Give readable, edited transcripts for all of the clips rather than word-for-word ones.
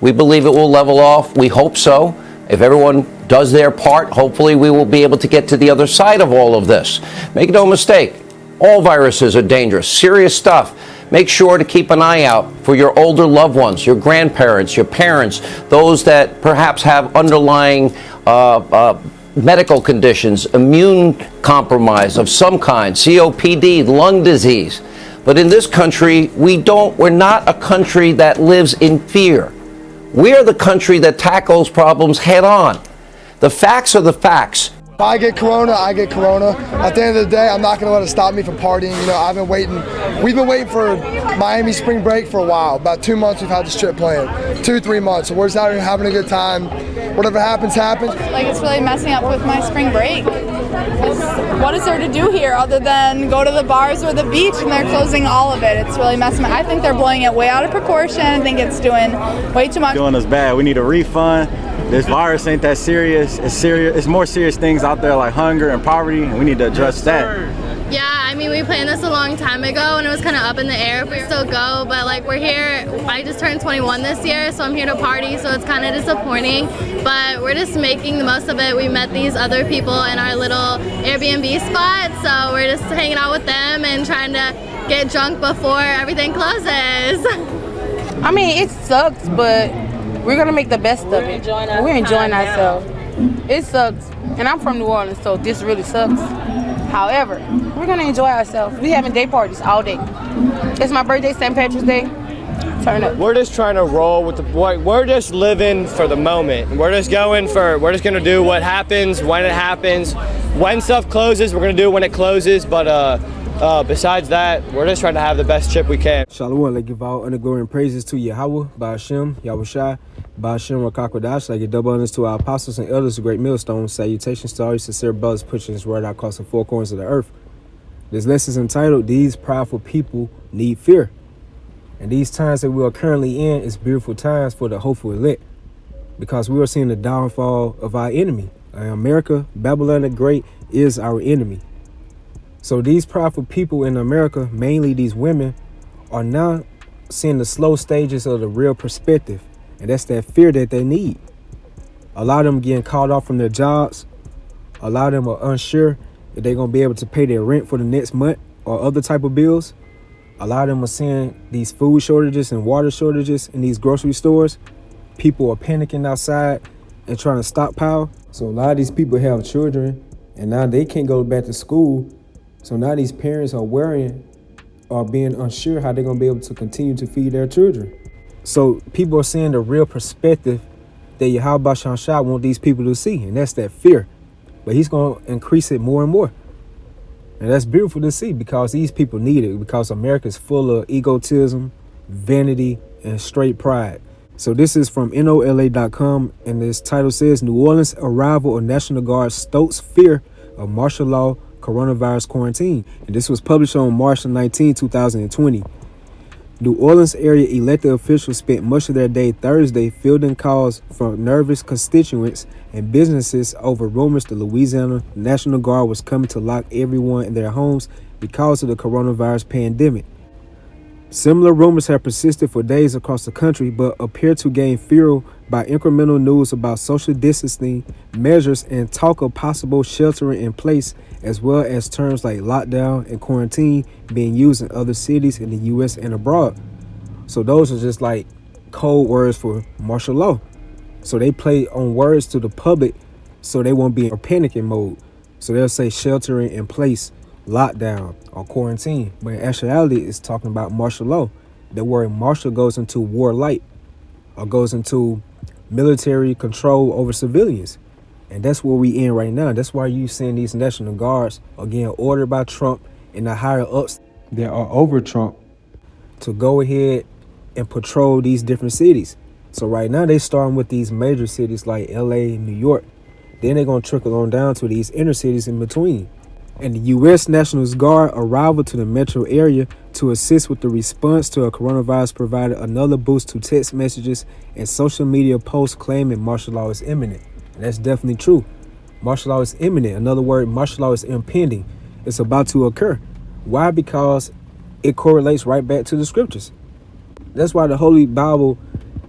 We believe it will level off. We hope so. If everyone does their part, hopefully we will be able to get to the other side of all of this. Make no mistake, all viruses are dangerous, serious stuff. Make sure to keep an eye out for your older loved ones, your grandparents, your parents, those that perhaps have underlying medical conditions, immune compromise of some kind, COPD, lung disease. But in this country, we're not a country that lives in fear. We are the country that tackles problems head on. The facts are the facts. If I get corona, I get corona. At the end of the day, I'm not going to let it stop me from partying. You know, we've been waiting for Miami spring break for a while. About 2 months we've had this trip planned. 2-3 months. So we're just out here having a good time. Whatever happens, happens. Like, it's really messing up with my spring break. What is there to do here other than go to the bars or the beach, and they're closing all of it? It's really messing. I think they're blowing it way out of proportion. I think it's doing way too much. Doing us bad. We need a refund. This virus ain't that serious. It's serious. It's more serious things out there like hunger and poverty, and we need to address that. Yeah, I mean, we planned this a long time ago, and it was kind of up in the air if we still go, but like we're here. I just turned 21 this year, so I'm here to party, so it's kind of disappointing, but we're just making the most of it. We met these other people in our little Airbnb spot, so we're just hanging out with them and trying to get drunk before everything closes. I mean, it sucks, but we're gonna make the best of it. We're enjoying ourselves. It sucks, and I'm from New Orleans, so this really sucks. However, we're gonna enjoy ourselves. We having day parties all day. It's my birthday, St. Patrick's Day. Turn up. We're just trying to roll with we're just living for the moment. We're just gonna do what happens when it happens. When stuff closes, we're gonna do it when it closes. But besides that, we're just trying to have the best trip we can. Shalom, let give all undergoing and praises to Yahweh, Ba'ashem, Yahushai, Ba'ashem, Rakakwadash, like a double honors to our apostles and elders of great millstones. Salutations to all you sincere brothers pushing this word out across the four corners of the earth. This lesson is entitled, These Prideful People Need Fear. And these times that we are currently in is beautiful times for the hopeful elect, because we are seeing the downfall of our enemy. America, Babylon the Great, is our enemy. So these prideful people in America, mainly these women, are now seeing the slow stages of the real perspective. And that's that fear that they need. A lot of them getting called off from their jobs. A lot of them are unsure if they're going to be able to pay their rent for the next month or other type of bills. A lot of them are seeing these food shortages and water shortages in these grocery stores. People are panicking outside and trying to stockpile. So a lot of these people have children, and now they can't go back to school. So now these parents are being unsure how they're going to be able to continue to feed their children. So people are seeing the real perspective that Yahweh Shah want these people to see, and that's that fear. But he's going to increase it more and more. And that's beautiful to see, because these people need it, because America is full of egotism, vanity, and straight pride. So this is from NOLA.com, and this title says, New Orleans Arrival of National Guard Stokes Fear of Martial Law Coronavirus Quarantine. And this was published on March 19, 2020. New Orleans area elected officials spent much of their day Thursday fielding calls from nervous constituents and businesses over rumors the Louisiana National Guard was coming to lock everyone in their homes because of the coronavirus pandemic. Similar rumors have persisted for days across the country, but appear to gain fuel by incremental news about social distancing measures and talk of possible sheltering in place, as well as terms like lockdown and quarantine being used in other cities in the U.S. and abroad. So those are just like code words for martial law. So they play on words to the public so they won't be in panicking mode. So they'll say sheltering in place, lockdown, or quarantine. But in actuality, it's talking about martial law. The word martial goes into warlike, or goes into military control over civilians. And that's where we in right now. That's why you seeing these National Guards are getting ordered by Trump and the higher ups that are over Trump to go ahead and patrol these different cities. So right now they starting with these major cities like LA, New York. Then they're going to trickle on down to these inner cities in between. And the U.S. National Guard arrival to the metro area to assist with the response to a coronavirus provided another boost to text messages and social media posts claiming martial law is imminent. And that's definitely true. Martial law is imminent. In other words, martial law is impending. It's about to occur. Why? Because it correlates right back to the scriptures. That's why the Holy Bible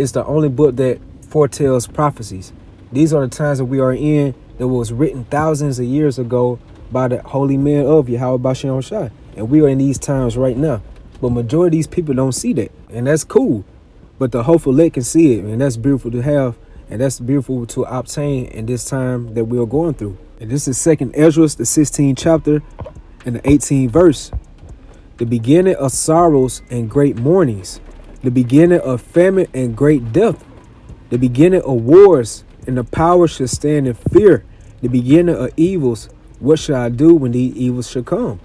It's the only book that foretells prophecies. These are the times that we are in that was written thousands of years ago by the holy man of Yahweh Bashem Shai. And we are in these times right now. But majority of these people don't see that. And that's cool. But the hopeful elect can see it. And that's beautiful to have. And that's beautiful to obtain in this time that we are going through. And this is 2nd Ezra, the 16th chapter and the 18th verse. The beginning of sorrows and great mournings. The beginning of famine and great death. The beginning of wars, and the power shall stand in fear. The beginning of evils, what shall I do when these evils shall come?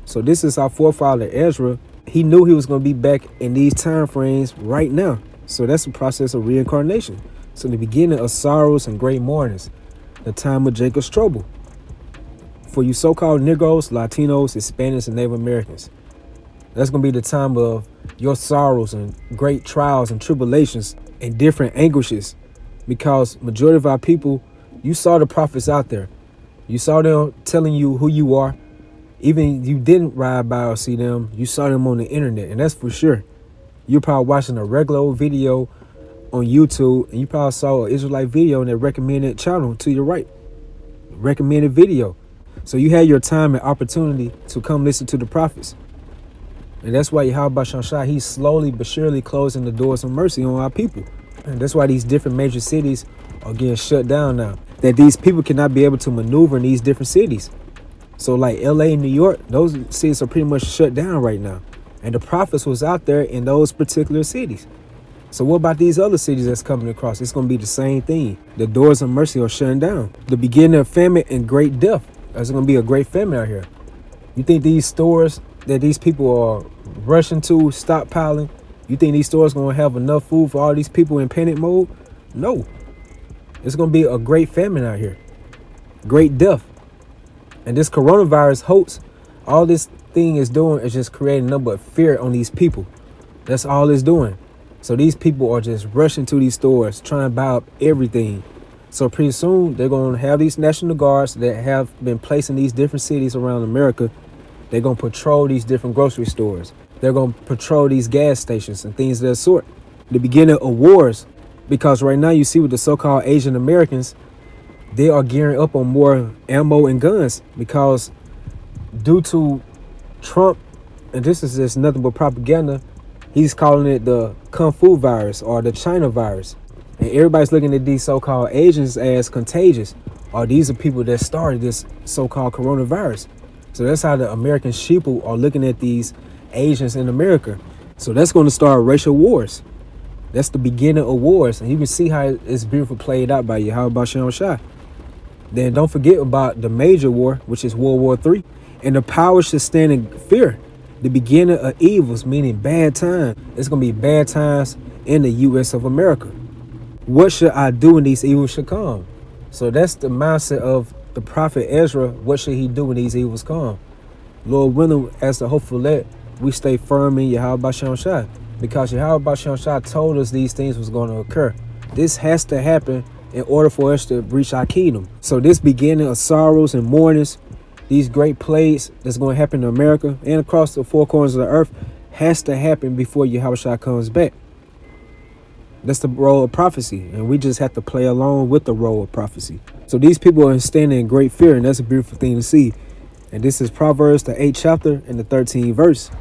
So this is our forefather Ezra. He knew he was going to be back in these time frames right now. So that's the process of reincarnation. So the beginning of sorrows and great mournings, the time of Jacob's trouble. For you so-called Negroes, Latinos, Hispanics, and Native Americans, that's going to be the time of your sorrows and great trials and tribulations and different anguishes, because majority of our people, you saw the prophets out there. You saw them telling you who you are. Even you didn't ride by or see them, you saw them on the internet, and that's for sure. You're probably watching a regular old video on YouTube, and you probably saw an Israelite video in that recommended channel to your right. Recommended video. So you had your time and opportunity to come listen to the prophets. And that's why Yahweh Bashem Shai, he's slowly but surely closing the doors of mercy on our people. And that's why these different major cities are getting shut down now. That these people cannot be able to maneuver in these different cities. So like LA and New York, those cities are pretty much shut down right now. And the prophets was out there in those particular cities. So what about these other cities that's coming across? It's going to be the same thing. The doors of mercy are shutting down. The beginning of famine and great death. There's going to be a great famine out here. You think these stores that these people are rushing to, stockpiling, you think these stores going to have enough food for all these people in panic mode? No. It's going to be a great famine out here. Great death. And this coronavirus hoax, all this thing is doing is just creating nothing but fear on these people. That's all it's doing. So these people are just rushing to these stores, trying to buy up everything. So pretty soon they're going to have these National Guards that have been placed in these different cities around America. They're going to patrol these different grocery stores. They're going to patrol these gas stations and things of that sort. The beginning of wars, because right now you see with the so-called Asian Americans, they are gearing up on more ammo and guns because due to Trump, and this is just nothing but propaganda, he's calling it the Kung Fu virus or the China virus. And everybody's looking at these so-called Asians as contagious, or these are people that started this so-called coronavirus. So that's how the American sheeple are looking at these Asians in America. So that's going to start racial wars. That's the beginning of wars. And you can see how it's beautifully played out by Yahweh Bashem Shai. Then don't forget about the major war, which is World War III. And the power should stand in fear. The beginning of evils, meaning bad times. It's going to be bad times in the U.S. of America. What should I do when these evils should come? So that's the mindset of the prophet Ezra. What should he do when these evils come? Lord willing, as the hopeful elect, we stay firm in Yahweh Bashem Shai. Because Yahweh Bashem Shai told us these things was going to occur. This has to happen in order for us to reach our kingdom. So this beginning of sorrows and mournings, these great plagues that's going to happen in America and across the four corners of the earth has to happen before Yahweh Shai comes back. That's the role of prophecy, and we just have to play along with the role of prophecy. So these people are standing in great fear, and that's a beautiful thing to see. And this is Proverbs, the 8th chapter and the 13th verse.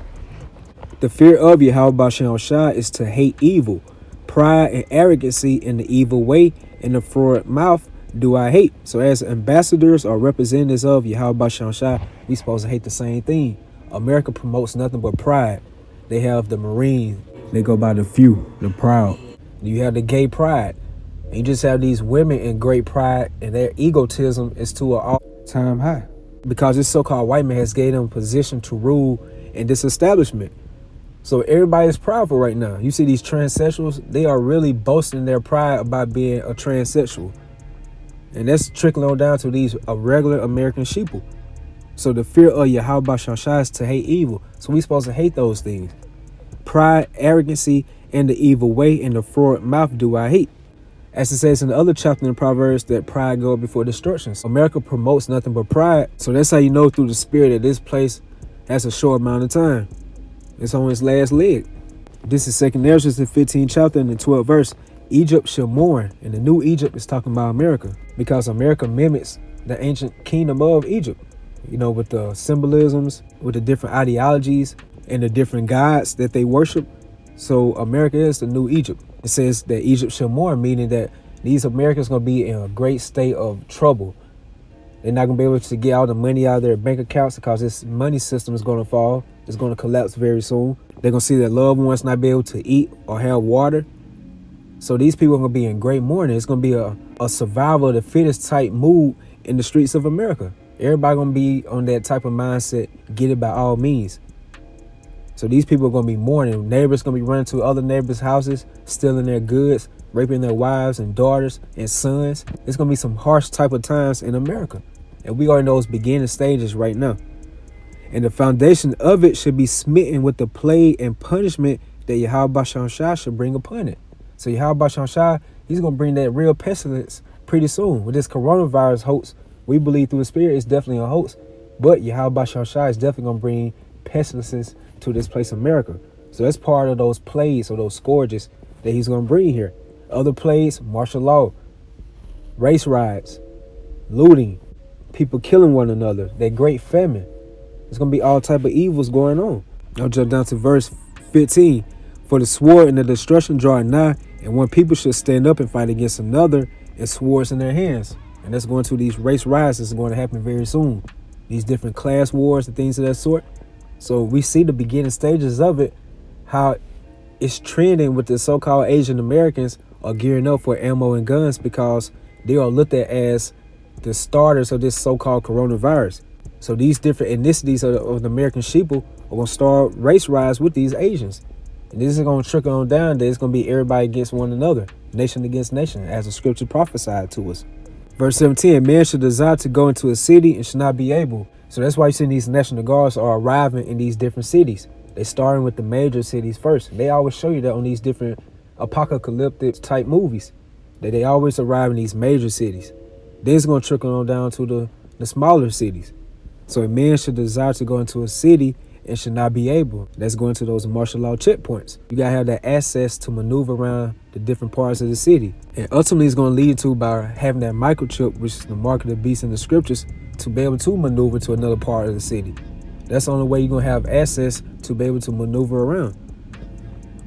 The fear of Yahweh Bashem Shai is to hate evil, pride and arrogancy in the evil way, and the forward mouth do I hate. So as ambassadors or representatives of Yahweh Bashem Shai, we supposed to hate the same thing. America promotes nothing but pride. They have the Marines. They go by the few, the proud. You have the gay pride. And you just have these women in great pride, and their egotism is to an all-time high. Because this so-called white man has gave them position to rule in this establishment. So everybody is prideful right now. You see these transsexuals, they are really boasting their pride about being a transsexual. And that's trickling on down to these regular American sheeple. So the fear of Yahweh Bashem Shai is to hate evil. So we supposed to hate those things. Pride, arrogancy, and the evil way, and the forward mouth do I hate. As it says in the other chapter in Proverbs, that pride goeth before destruction. So America promotes nothing but pride. So that's how you know through the spirit that this place has a short amount of time. It's on its last leg. This is 2nd Ezra, the 15th chapter and the 12th verse. Egypt shall mourn, and the new Egypt is talking about America, because America mimics the ancient kingdom of Egypt, with the symbolisms, with the different ideologies and the different gods that they worship. So America is the new Egypt. It says that Egypt shall mourn, meaning that these Americans going to be in a great state of trouble. They're not going to be able to get all the money out of their bank accounts because this money system is going to fall. It's going to collapse very soon. They're going to see their loved ones not be able to eat or have water. So these people are going to be in great mourning. It's going to be a survival of the fittest type mood in the streets of America. Everybody going to be on that type of mindset, get it by all means. So these people are going to be mourning. Neighbors going to be running to other neighbors' houses, stealing their goods, raping their wives and daughters and sons. It's going to be some harsh type of times in America. And we are in those beginning stages right now. And the foundation of it should be smitten with the plague and punishment that Yahweh Shah should bring upon it. So Yahweh Shah, he's going to bring that real pestilence pretty soon. With this coronavirus hoax, we believe through the spirit it's definitely a hoax. But Yahweh Shah is definitely going to bring pestilences to this place, America. So that's part of those plagues or those scourges that he's going to bring here. Other plagues, martial law, race riots, looting, people killing one another, that great famine. There's going to be all type of evils going on. I'll jump down to verse 15. For the sword and the destruction draw nigh, and one people should stand up and fight against another, and swords in their hands. And that's going to these race riots that's going to happen very soon. These different class wars and things of that sort. So we see the beginning stages of it, how it's trending with the so-called Asian Americans are gearing up for ammo and guns because they are looked at as the starters of this so-called coronavirus. So these different ethnicities of the American sheeple are going to start race riots with these Asians. And this is going to trickle on down that it's going to be everybody against one another, nation against nation, as the scripture prophesied to us. Verse 17, man should desire to go into a city and should not be able. So that's why you see these National Guards are arriving in these different cities. They starting with the major cities first. They always show you that on these different apocalyptic type movies, that they always arrive in these major cities. Then it's going to trickle on down to the smaller cities. So a man should desire to go into a city and should not be able. That's going to those martial law checkpoints. You got to have that access to maneuver around the different parts of the city. And ultimately it's going to lead to by having that microchip, which is the mark of the beast in the scriptures, to be able to maneuver to another part of the city. That's the only way you're going to have access to be able to maneuver around.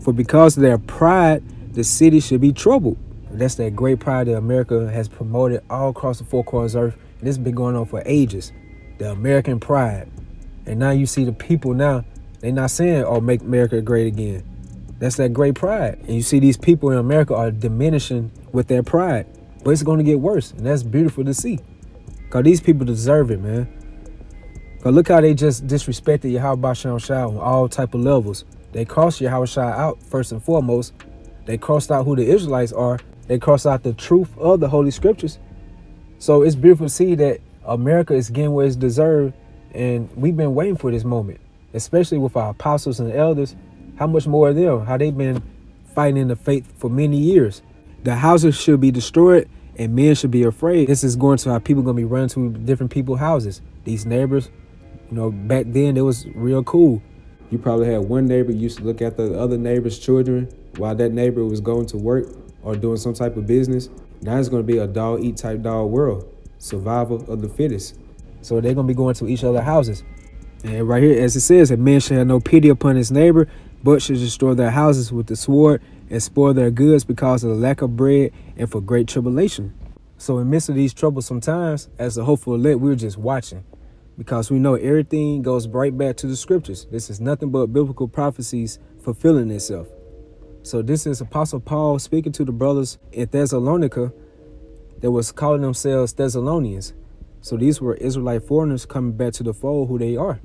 For because of their pride, the city should be troubled. And that's that great pride that America has promoted all across the four corners of earth. And this has been going on for ages. The American pride. And now you see the people now, they're not saying, oh, make America great again. That's that great pride. And you see these people in America are diminishing with their pride. But it's going to get worse. And that's beautiful to see. Because these people deserve it, man. Because look how they just disrespected Yahweh Shah on all type of levels. They crossed Yahweh Shah out first and foremost. They crossed out who the Israelites are. They crossed out the truth of the Holy Scriptures. So it's beautiful to see that America is getting what it's deserved. And we've been waiting for this moment, especially with our apostles and elders. How much more of them, how they've been fighting in the faith for many years. The houses should be destroyed and men should be afraid. This is going to how people are going to be running to different people's houses. These neighbors, back then it was real cool. You probably had one neighbor used to look after the other neighbor's children while that neighbor was going to work or doing some type of business. Now it's going to be a dog eat type dog world. Survival of the fittest. So they're going to be going to each other's houses. And right here, as it says, a man shall have no pity upon his neighbor, but should destroy their houses with the sword and spoil their goods because of the lack of bread and for great tribulation. So in the midst of these troublesome times, as the hopeful elect, we're just watching because we know everything goes right back to the scriptures. This is nothing but biblical prophecies fulfilling itself. So this is Apostle Paul speaking to the brothers in Thessalonica that was calling themselves Thessalonians. So these were Israelite foreigners coming back to the fold who they are.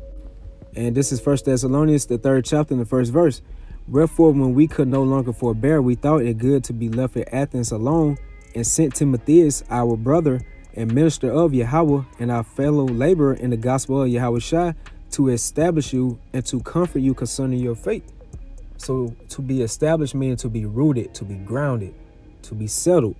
And this is 1 Thessalonians, the 3rd chapter, and the 1st verse. Wherefore, when we could no longer forbear, we thought it good to be left at Athens alone, and sent Timotheus, our brother and minister of Yahweh, and our fellow laborer in the gospel of Yahweh Shai, to establish you and to comfort you concerning your faith. So to be established means to be rooted, to be grounded, to be settled.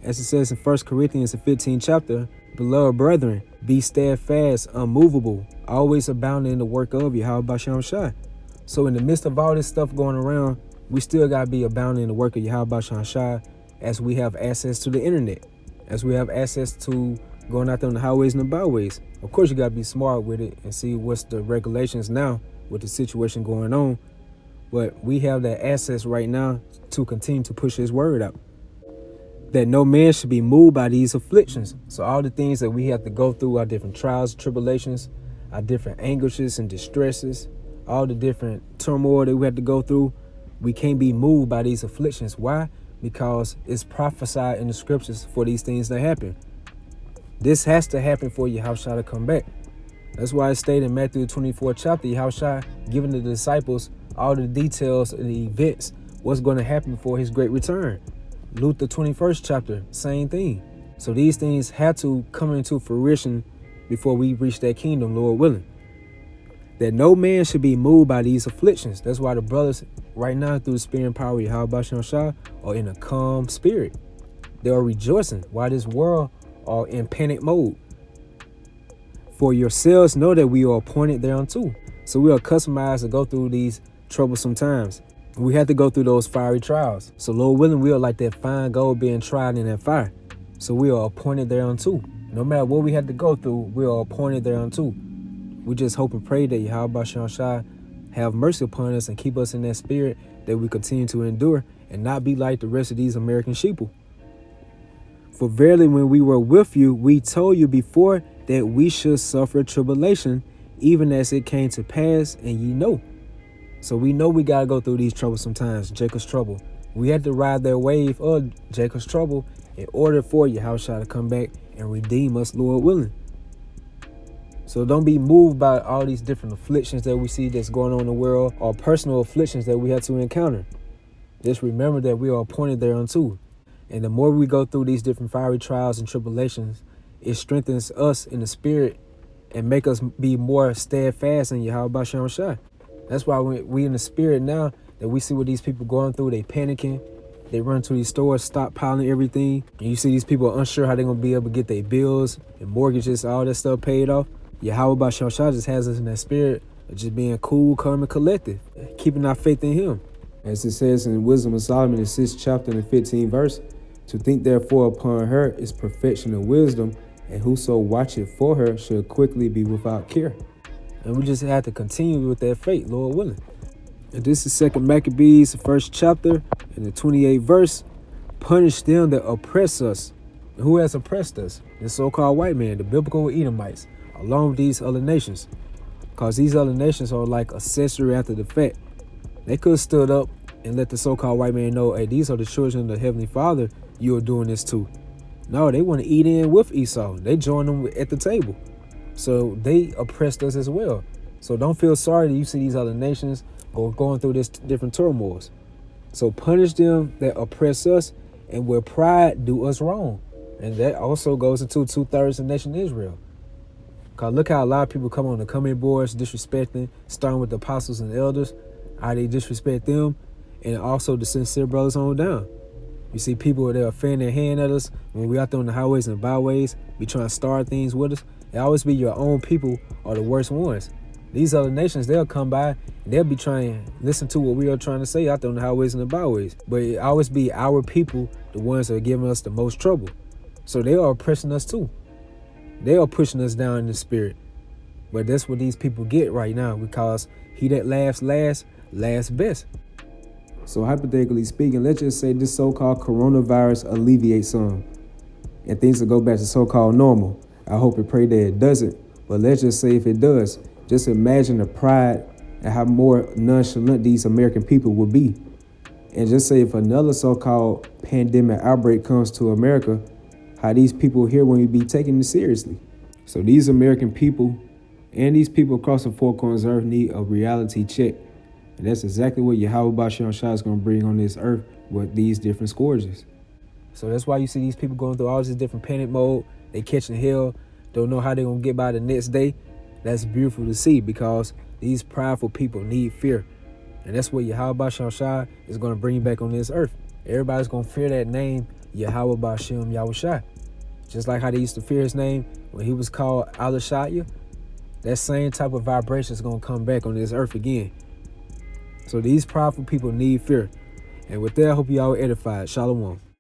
As it says in 1 Corinthians, the 15th chapter, beloved brethren, be steadfast, unmovable, always abounding in the work of Yahweh Basham Shai. So in the midst of all this stuff going around, we still got to be abounding in the work of Yahweh Shai as we have access to the internet, as we have access to going out there on the highways and the byways. Of course, you got to be smart with it and see what's the regulations now with the situation going on. But we have that access right now to continue to push his word out. That no man should be moved by these afflictions. So all the things that we have to go through, our different trials, tribulations, our different anguishes and distresses, all the different turmoil that we have to go through, we can't be moved by these afflictions. Why? Because it's prophesied in the scriptures for these things to happen. This has to happen for Yahushua to come back. That's why it stated in Matthew 24 chapter, Yahushua giving the disciples all the details of the events, what's going to happen for his great return. Luke the 21st chapter, same thing. So these things have to come into fruition before we reach that kingdom, Lord willing. That no man should be moved by these afflictions. That's why the brothers right now through the spirit and power of Yahweh Shai are in a calm spirit. They are rejoicing while this world are in panic mode. For yourselves know that we are appointed thereunto. So we are customized to go through these troublesome times. We have to go through those fiery trials. So Lord willing, we are like that fine gold being tried in that fire. So we are appointed thereunto. No matter what we have to go through, we are appointed thereunto. We just hope and pray that Yahweh Shai have mercy upon us and keep us in that spirit that we continue to endure and not be like the rest of these American sheeple. For verily, when we were with you, we told you before that we should suffer tribulation, even as it came to pass, and ye know. So we know we got to go through these troublesome times, Jacob's trouble. We had to ride that wave of Jacob's trouble in order for Yahushua to come back and redeem us, Lord willing. So don't be moved by all these different afflictions that we see that's going on in the world, or personal afflictions that we have to encounter. Just remember that we are appointed thereunto. And the more we go through these different fiery trials and tribulations, it strengthens us in the spirit and make us be more steadfast in Yahweh Shai. That's why we in the spirit now that we see what these people going through. They panicking. They run to these stores, stockpiling everything. And you see these people unsure how they're going to be able to get their bills and mortgages, all that stuff paid off. Yahweh Shai just has us in that spirit of just being cool, calm, and collective, keeping our faith in him. As it says in Wisdom of Solomon, the 6th chapter and the 15th verse, to think therefore upon her is perfection of wisdom, and whoso watcheth for her shall quickly be without care. And we just have to continue with that faith, Lord willing. And this is 2 Maccabees, the 1st chapter, and the 28th verse. Punish them that oppress us. And who has oppressed us? The so-called white man, the biblical Edomites, along with these other nations. Because these other nations are like accessory after the fact. They could have stood up and let the so-called white man know, hey, these are the children of the Heavenly Father you are doing this to. No, they want to eat in with Esau. They join them at the table. So they oppressed us as well. So don't feel sorry that you see these other nations going through this different turmoils. So punish them that oppress us and where pride do us wrong. And that also goes into 2/3 of the nation of Israel. Because look how a lot of people come on the coming boards disrespecting, starting with the apostles and elders, how they disrespect them, and also the sincere brothers on down. You see people that are fanning their hand at us when we out there on the highways and byways, be trying to start things with us. It always be your own people are the worst ones. These other nations, they'll come by and they'll be trying to listen to what we are trying to say out there on the highways and the byways. But it always be our people, the ones that are giving us the most trouble. So they are oppressing us too. They are pushing us down in the spirit. But that's what these people get right now, because he that laughs last, laughs best. So hypothetically speaking, let's just say this so-called coronavirus alleviates some and things will go back to so-called normal. I hope and pray that it doesn't. But let's just say if it does, just imagine the pride and how more nonchalant these American people would be. And just say if another so-called pandemic outbreak comes to America, how these people here won't be taking it seriously. So these American people and these people across the four corners of the earth need a reality check. And that's exactly what Yahweh Shai is going to bring on this earth with these different scourges. So that's why you see these people going through all this different panic mode. They catching hell, don't know how they're going to get by the next day. That's beautiful to see, because these prideful people need fear. And that's what Yahweh Shai is going to bring back on this earth. Everybody's going to fear that name, Yahweh Ba'Shem Yahushai. Just like how they used to fear his name when he was called Alashaya. That same type of vibration is going to come back on this earth again. So these prideful people need fear. And with that, I hope you all were edified. Shalom.